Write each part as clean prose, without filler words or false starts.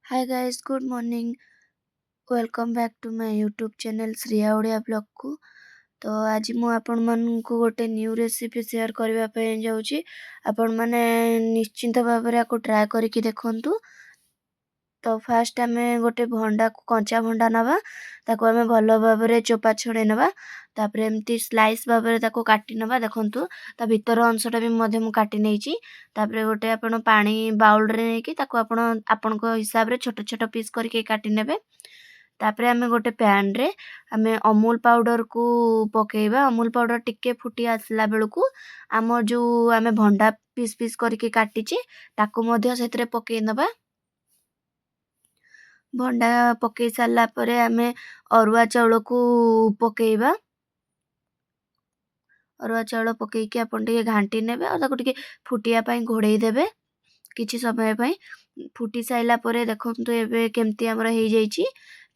Hi guys, good morning. Welcome back to my YouTube channel Shriya Odia ବ୍ଲଗ୍କୁ। ତ ଆଜି ମୁଁ ଆପଣମାନଙ୍କୁ ଗୋଟେ ନ୍ୟୁ ରେସିପି ସେୟାର କରିବା ପାଇଁ ଯାଉଛି। ଆପଣମାନେ ନିଶ୍ଚିନ୍ତ ଭାବରେ ଆକୁ ଟ୍ରାଏ କରିକି ଦେଖନ୍ତୁ। ତ ଫାଷ୍ଟ ଆମେ ଗୋଟେ ଭଣ୍ଡାକୁ କଞ୍ଚା ଭଣ୍ଡା ନେବା, ତାକୁ ଆମେ ଭଲ ଭାବରେ ଚୋପା ଛଡ଼େଇ ନେବା। ତାପରେ ଏମିତି ସ୍ଲାଇସ୍ ଭାବରେ ତାକୁ କାଟି ନେବା। ଦେଖନ୍ତୁ ତା ଭିତର ଅଂଶଟା ବି ମଧ୍ୟ ମୁଁ କାଟି ନେଇଛି। ତାପରେ ଗୋଟେ ଆପଣ ପାଣି ବାଉଲରେ ନେଇକି ତାକୁ ଆପଣଙ୍କ ହିସାବରେ ଛୋଟ ଛୋଟ ପିସ୍ କରିକି କାଟି ନେବେ। ତାପରେ ଆମେ ଗୋଟେ ପ୍ୟାନ୍ରେ ଆମେ ଅମୁଲ ପାଉଡ଼ରକୁ ପକେଇବା। ଅମୁଲ ପାଉଡ଼ର ଟିକେ ଫୁଟି ଆସିଲା ବେଳକୁ ଆମର ଯେଉଁ ଆମେ ଭଣ୍ଡା ପିସ୍ ପିସ୍ କରିକି କାଟିଛି ତାକୁ ମଧ୍ୟ ସେଥିରେ ପକେଇ ନେବା। ଭଣ୍ଡା ପକେଇ ସାରିଲା ପରେ ଆମେ ଅରୁଆ ଚାଉଳକୁ ପକେଇବା। ଅରୁଆ ଚାଉଳ ପକେଇକି ଆପଣ ଟିକେ ଘାଣ୍ଟି ନେବେ ଆଉ ତାକୁ ଟିକେ ଫୁଟିବା ପାଇଁ ଘୋଡ଼େଇ ଦେବେ କିଛି ସମୟ ପାଇଁ। ଫୁଟି ସାରିଲା ପରେ ଦେଖନ୍ତୁ ଏବେ କେମିତି ଆମର ହେଇଯାଇଛି,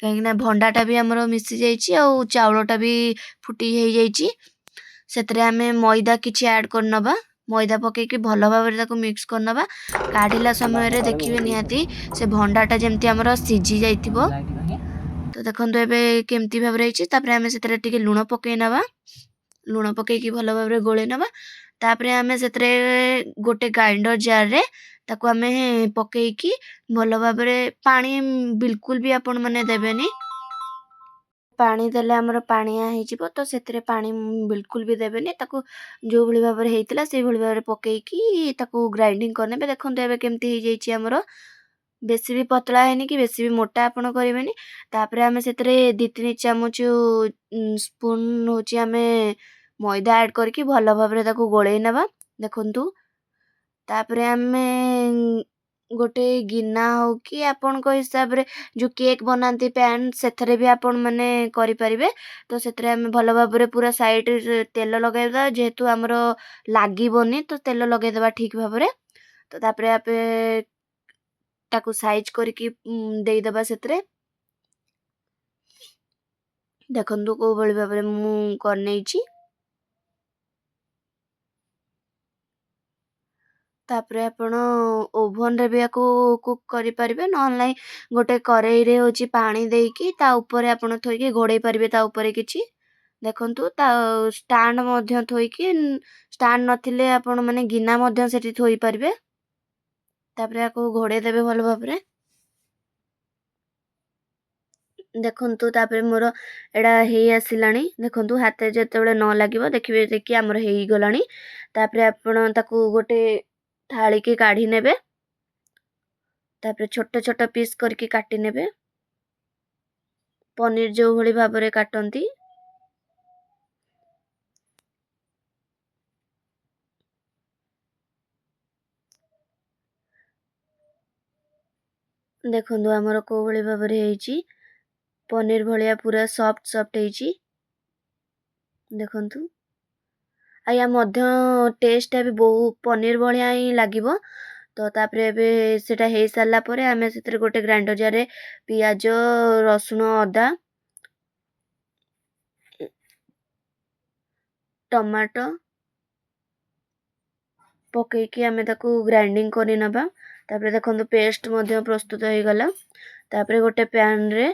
କାହିଁକିନା ଭଣ୍ଡାଟା ବି ଆମର ମିଶି ଯାଇଛି ଆଉ ଚାଉଳଟା ବି ଫୁଟି ହେଇଯାଇଛି। ସେଥିରେ ଆମେ ମଇଦା କିଛି ଆଡ଼୍ କରିନେବା। ମଇଦା ପକେଇକି ଭଲ ଭାବରେ ତାକୁ ମିକ୍ସ କରିନେବା। କାଢ଼ିଲା ସମୟରେ ଦେଖିବେ ନିହାତି ସେ ଭଣ୍ଡାଟା ଯେମିତି ଆମର ସିଝି ଯାଇଥିବ। ତ ଦେଖନ୍ତୁ ଏବେ କେମିତି ଭାବରେ ହେଇଛି। ତାପରେ ଆମେ ସେଥିରେ ଟିକେ ଲୁଣ ପକେଇ ନେବା। ଲୁଣ ପକେଇକି ଭଲ ଭାବରେ ଗୋଳେଇ ନେବା। ତାପରେ ଆମେ ସେଥିରେ ଗୋଟେ ଗ୍ରାଇଣ୍ଡର ଜାରରେ ତାକୁ ଆମେ ପକେଇକି ଭଲ ଭାବରେ ପାଣି ବିଲକୁଲ ବି ଆପଣମାନେ ଦେବେନି। ପାଣି ଦେଲେ ଆମର ପାଣିଆ ହେଇଯିବ, ତ ସେଥିରେ ପାଣି ବିଲକୁଲ ବି ଦେବେନି। ତାକୁ ଯେଉଁଭଳି ଭାବରେ ହେଇଥିଲା ସେଇଭଳି ଭାବରେ ପକେଇକି ତାକୁ ଗ୍ରାଇଣ୍ଡିଙ୍ଗ କରିନେବେ। ଦେଖନ୍ତୁ ଏବେ କେମିତି ହେଇଯାଇଛି ଆମର। ବେଶୀ ବି ପତଳା ହେଇନି କି ବେଶୀ ବି ମୋଟା ଆପଣ କରିବେନି। ତାପରେ ଆମେ ସେଥିରେ 2-3 ଚାମଚ ସ୍ପୁନ୍ ହେଉଛି ଆମେ ମଇଦା ଆଡ଼୍ କରିକି ଭଲ ଭାବରେ ତାକୁ ଗୋଳେଇ ନେବା। ଦେଖନ୍ତୁ ତାପରେ ଆମେ ଗୋଟେ ଗିନା ହଉ କି ଆପଣଙ୍କ ହିସାବରେ ଯେଉଁ କେକ୍ ବନାନ୍ତି ପ୍ୟାନ୍, ସେଥିରେ ବି ଆପଣମାନେ କରିପାରିବେ। ତ ସେଥିରେ ଆମେ ଭଲ ଭାବରେ ପୁରା ସାଇଡ଼ରେ ତେଲ ଲଗାଇଦେବା, ଯେହେତୁ ଆମର ଲାଗିବନି ତ ତେଲ ଲଗାଇଦେବା ଠିକ୍ ଭାବରେ। ତ ତାପରେ ଆମେ ତାକୁ ସାଇଜ୍ କରିକି ଦେଇଦେବା ସେଥିରେ। ଦେଖନ୍ତୁ କେଉଁଭଳି ଭାବରେ ମୁଁ କରିନେଇଛି। ତାପରେ ଆପଣ ଓଭନରେ ବି ଆକୁ କୁକ୍ କରିପାରିବେ, ନହେଲେ ନାହିଁ ଗୋଟେ କରେଇରେ ହେଉଛି ପାଣି ଦେଇକି ତା ଉପରେ ଆପଣ ଥୋଇକି ଘୋଡ଼େଇ ପାରିବେ ତା ଉପରେ କିଛି। ଦେଖନ୍ତୁ ତା ଷ୍ଟାଣ୍ଡ ମଧ୍ୟ ଥୋଇକି, ଷ୍ଟାଣ୍ଡ ନଥିଲେ ଆପଣମାନେ ଗିନା ମଧ୍ୟ ସେଠି ଥୋଇପାରିବେ। ତାପରେ ଆକୁ ଘୋଡ଼େଇ ଦେବେ ଭଲ ଭାବରେ। ଦେଖନ୍ତୁ ତାପରେ ମୋର ଏଇଟା ହେଇ ଆସିଲାଣି। ଦେଖନ୍ତୁ ହାତରେ ଯେତେବେଳେ ନ ଲାଗିବ ଦେଖିବେ କି ଆମର ହେଇଗଲାଣି। ତାପରେ ଆପଣ ତାକୁ ଗୋଟେ ଥାଳିକି କାଢ଼ି ନେବେ। ତାପରେ ଛୋଟ ଛୋଟ ପିସ୍ କରିକି କାଟି ନେବେ, ପନିର ଯେଉଁଭଳି ଭାବରେ କାଟନ୍ତି। ଦେଖନ୍ତୁ ଆମର କେଉଁଭଳି ଭାବରେ ହେଇଛି, ପନିର ଭଳିଆ ପୁରା ସଫ୍ଟ ସଫ୍ଟ ହେଇଛି। ଦେଖନ୍ତୁ ଆଜ୍ଞା ମଧ୍ୟ ଟେଷ୍ଟଟା ବି ବହୁ ପନିର ଭଳିଆ ହିଁ ଲାଗିବ। ତ ତାପରେ ଏବେ ସେଟା ହେଇସାରିଲା ପରେ ଆମେ ସେଥିରେ ଗୋଟେ ଗ୍ରାଇଣ୍ଡର ଜାରରେ ପିଆଜ, ରସୁଣ, ଅଦା, ଟମାଟୋ ପକେଇକି ଆମେ ତାକୁ ଗ୍ରାଇଣ୍ଡିଙ୍ଗ କରି ନେବା। ତାପରେ ଦେଖନ୍ତୁ ପେଷ୍ଟ ମଧ୍ୟ ପ୍ରସ୍ତୁତ ହେଇଗଲା। ତାପରେ ଗୋଟେ ପ୍ୟାନ୍ରେ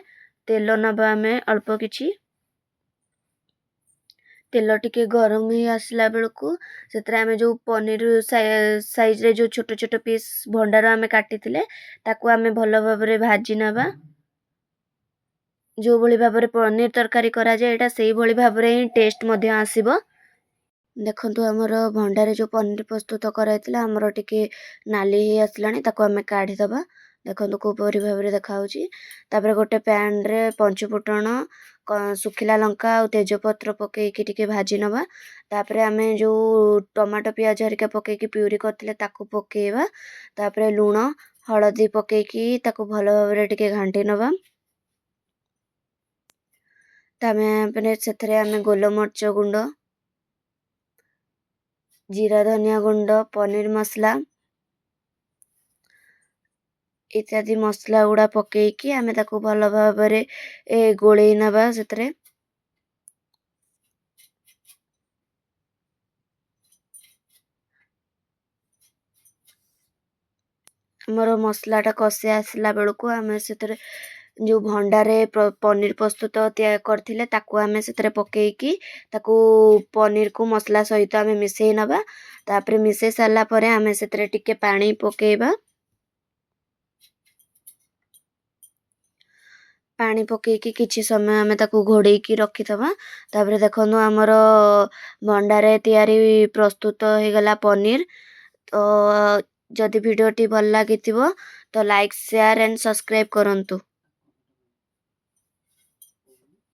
ତେଲ ନେବା ଆମେ ଅଳ୍ପ କିଛି। ତେଲ ଟିକେ ଗରମ ହେଇ ଆସିଲା ବେଳକୁ ସେଥିରେ ଆମେ ଯେଉଁ ପନିର ସାଇଜରେ ଯେଉଁ ଛୋଟ ଛୋଟ ପିସ୍ ଭଣ୍ଡାର ଆମେ କାଟିଥିଲେ ତାକୁ ଆମେ ଭଲ ଭାବରେ ଭାଜି ନେବା। ଯେଉଁଭଳି ଭାବରେ ପନିର ତରକାରୀ କରାଯାଏ ଏଇଟା ସେଇଭଳି ଭାବରେ ହିଁ ଟେଷ୍ଟ ମଧ୍ୟ ଆସିବ। ଦେଖନ୍ତୁ ଆମର ଭଣ୍ଡାରେ ଯେଉଁ ପନିର ପ୍ରସ୍ତୁତ କରାଯାଇଥିଲା ଆମର ଟିକେ ନାଲି ହେଇ ଆସିଲାଣି, ତାକୁ ଆମେ କାଢ଼ିଦେବା। ଦେଖନ୍ତୁ କେଉଁପରି ଭାବରେ ଦେଖାହେଉଛି। ତାପରେ ଗୋଟେ ପ୍ୟାନ୍ରେ ପଞ୍ଚୁଫୁଟଣ, ଶୁଖିଲା ଲଙ୍କା ଆଉ ତେଜପତ୍ର ପକେଇକି ଟିକେ ଭାଜି ନେବା। ତାପରେ ଆମେ ଯେଉଁ ଟମାଟୋ, ପିଆଜ ହେରିକା ପକେଇକି ପ୍ୟୁରି କରିଥିଲେ ତାକୁ ପକେଇବା। ତାପରେ ଲୁଣ, ହଳଦୀ ପକେଇକି ତାକୁ ଭଲ ଭାବରେ ଟିକେ ଘାଣ୍ଟି ନେବା। ତାପରେ ସେଥିରେ ଆମେ ଗୋଲମରିଚ ଗୁଣ୍ଡ, ଜିରା ଧନିଆ ଗୁଣ୍ଡ, ପନିର ମସଲା ଇତ୍ୟାଦି ମସଲା ଗୁଡ଼ା ପକେଇକି ଆମେ ତାକୁ ଭଲ ଭାବରେ ଗୋଳେଇ ନେବା। ସେଥିରେ ଆମର ମସଲାଟା କଷି ଆସିଲା ବେଳକୁ ଆମେ ସେଥିରେ ଯେଉଁ ଭଣ୍ଡାରେ ପନିର ପ୍ରସ୍ତୁତ କରିଥିଲେ ତାକୁ ଆମେ ସେଥିରେ ପକେଇକି ତାକୁ ପନିରକୁ ମସଲା ସହିତ ଆମେ ମିଶାଇ ନେବା। ତାପରେ ମିଶାଇ ସାରିଲା ପରେ ଆମେ ସେଥିରେ ଟିକେ ପାଣି ପକେଇବା। ପାଣି ପକେଇକି କିଛି ସମୟ ଆମେ ତାକୁ ଘୋଡ଼େଇକି ରଖିଦେବା। ତାପରେ ଦେଖନ୍ତୁ ଆମର ଭଣ୍ଡାରେ ତିଆରି ପ୍ରସ୍ତୁତ ହେଇଗଲା ପନିର। ତ ଯଦି ଭିଡ଼ିଓଟି ଭଲ ଲାଗିଥିବ ତ ଲାଇକ୍, ସେୟାର ଆଣ୍ଡ ସବସ୍କ୍ରାଇବ୍ କରନ୍ତୁ।